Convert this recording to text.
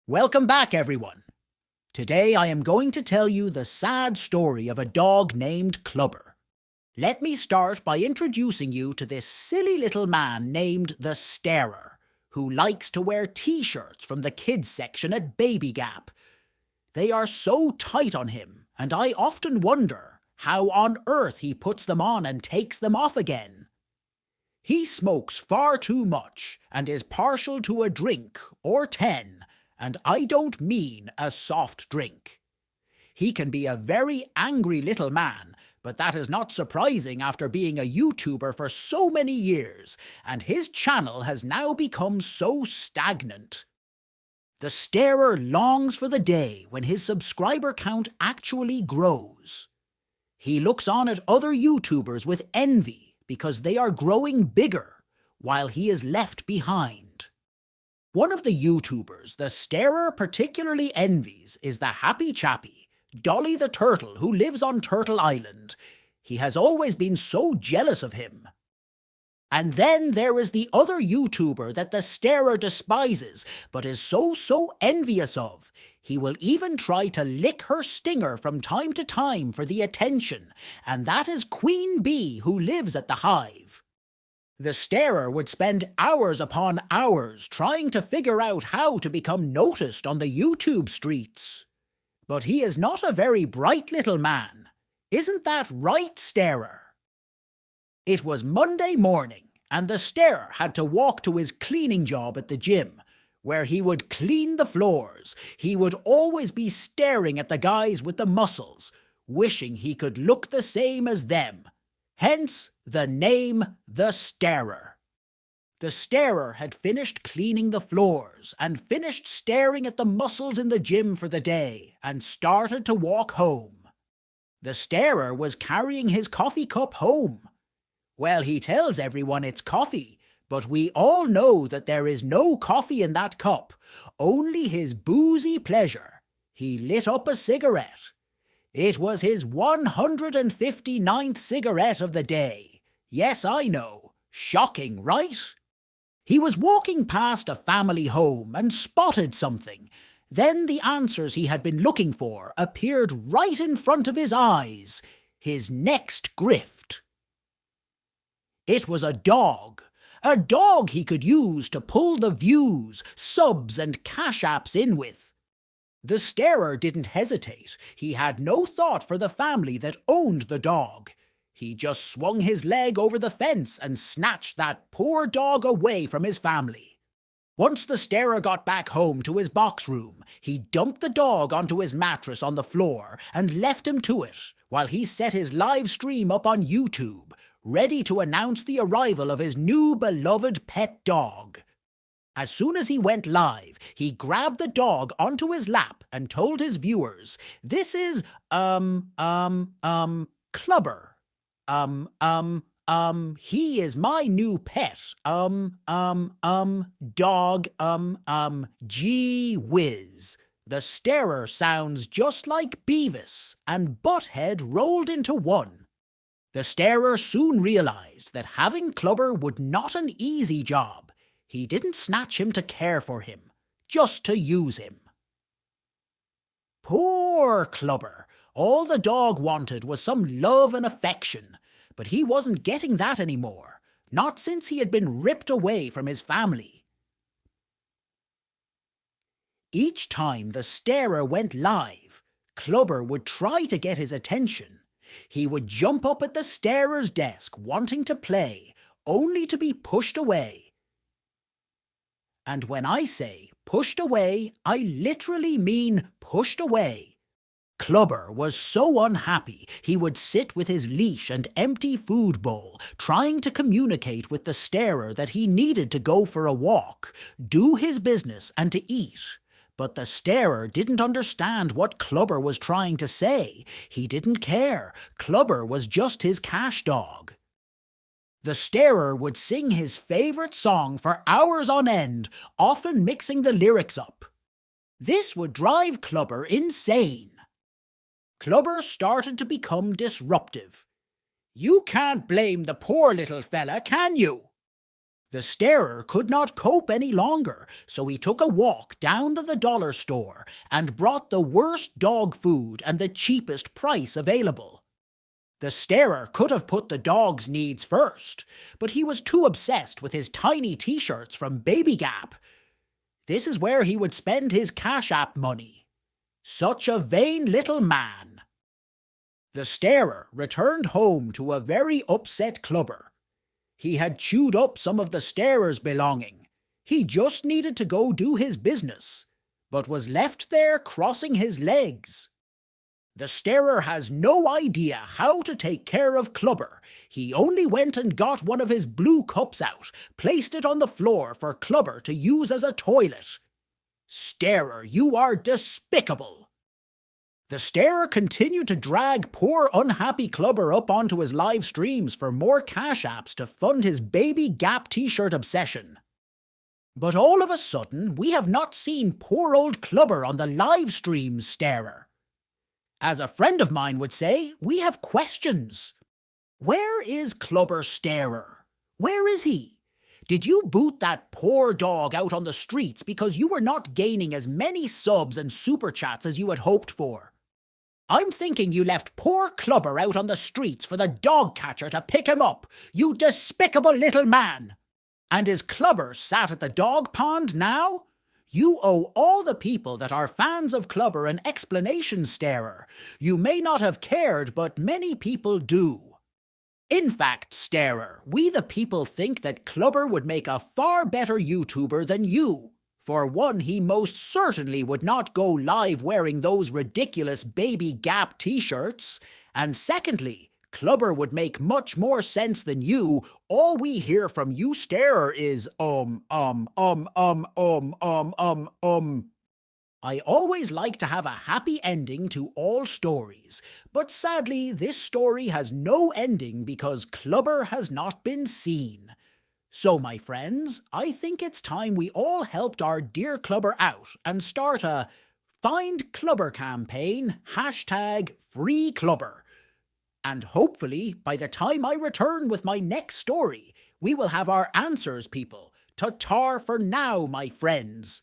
Welcome back, everyone. Today I am going to tell you the sad story of a dog named Clubber. Let me start by introducing you to this silly little man named the Starer, who likes to wear t-shirts from the kids section at Baby Gap. They are so tight on him, and I often wonder how on earth he puts them on and takes them off again. He smokes far too much and is partial to a drink or 10, and I don't mean a soft drink. He can be a very angry little man, but that is not surprising after being a YouTuber for so many years, and his channel has now become so stagnant. The Starer longs for the day when his subscriber count actually grows. He looks on at other YouTubers with envy because they are growing bigger, while he is left behind. One of the YouTubers the Starer particularly envies is the happy chappy, Dolly the Turtle, who lives on Turtle Island. He has always been so jealous of him. And then there is the other YouTuber that the Starer despises, but is so envious of. He will even try to lick her stinger from time to time for the attention, and that is Queen Bee, who lives at the Hive. The Starer would spend hours upon hours trying to figure out how to become noticed on the YouTube streets. But he is not a very bright little man. Isn't that right, Starer? It was Monday morning, and the Starer had to walk to his cleaning job at the gym, where he would clean the floors. He would always be staring at the guys with the muscles, wishing he could look the same as them. Hence the name the Starer. The Starer had finished cleaning the floors and finished staring at the muscles in the gym for the day and started to walk home. The Starer was carrying his coffee cup home. Well, he tells everyone it's coffee, but we all know that there is no coffee in that cup, only his boozy pleasure. He lit up a cigarette. It was his 159th cigarette of the day. Yes, I know. Shocking, right? He was walking past a family home and spotted something. Then the answers he had been looking for appeared right in front of his eyes. His next grift. It was a dog. A dog he could use to pull the views, subs and cash apps in with. The Starer didn't hesitate. He had no thought for the family that owned the dog. He just swung his leg over the fence and snatched that poor dog away from his family. Once the Starer got back home to his box room, he dumped the dog onto his mattress on the floor and left him to it while he set his live stream up on YouTube, ready to announce the arrival of his new beloved pet dog. As soon as he went live, he grabbed the dog onto his lap and told his viewers, "This is, Clubber. He is my new pet. Dog, gee whiz." The Starer sounds just like Beavis and Butthead rolled into one. The Starer soon realized that having Clubber would not an easy job. He didn't snatch him to care for him, just to use him. Poor Clubber. All the dog wanted was some love and affection, but he wasn't getting that anymore, not since he had been ripped away from his family. Each time the Starer went live, Clubber would try to get his attention. He would jump up at the Starer's desk wanting to play, only to be pushed away. And when I say pushed away, I literally mean pushed away. Clubber was so unhappy he would sit with his leash and empty food bowl, trying to communicate with the Starer that he needed to go for a walk, do his business and to eat. But the Starer didn't understand what Clubber was trying to say. He didn't care. Clubber was just his cash dog. The Starer would sing his favourite song for hours on end, often mixing the lyrics up. This would drive Clubber insane. Clubber started to become disruptive. "You can't blame the poor little fella, can you?" The starer could not cope any longer, so he took a walk down to the dollar store and brought the worst dog food and the cheapest price available. The starer could have put the dog's needs first, but he was too obsessed with his tiny t-shirts from Baby Gap. This is where he would spend his Cash App money. Such a vain little man. The starer returned home to a very upset Clubber. He had chewed up some of the starer's belonging. He just needed to go do his business, but was left there crossing his legs. The starer has no idea how to take care of Clubber. He only went and got one of his blue cups out, placed it on the floor for Clubber to use as a toilet. Starer, you are despicable! The starer continued to drag poor unhappy Clubber up onto his live streams for more cash apps to fund his Baby Gap t-shirt obsession. But all of a sudden, we have not seen poor old Clubber on the live streams, starer. As a friend of mine would say, we have questions. Where is Clubber Starer? Where is he? Did you boot that poor dog out on the streets because you were not gaining as many subs and super chats as you had hoped for? I'm thinking you left poor Clubber out on the streets for the dog catcher to pick him up, you despicable little man. And is Clubber sat at the dog pond now? You owe all the people that are fans of Clubber an explanation, starer. You may not have cared, but many people do. In fact, starer, we the people think that Clubber would make a far better YouTuber than you. For one, he most certainly would not go live wearing those ridiculous Baby Gap t-shirts. And secondly, Clubber would make much more sense than you. All we hear from you, starer, is I always like to have a happy ending to all stories, but sadly this story has no ending because Clubber has not been seen. So my friends, I think it's time we all helped our dear Clubber out and start a Find Clubber campaign, #FreeClubber. And hopefully, by the time I return with my next story, we will have our answers, people. Ta-tar for now, my friends.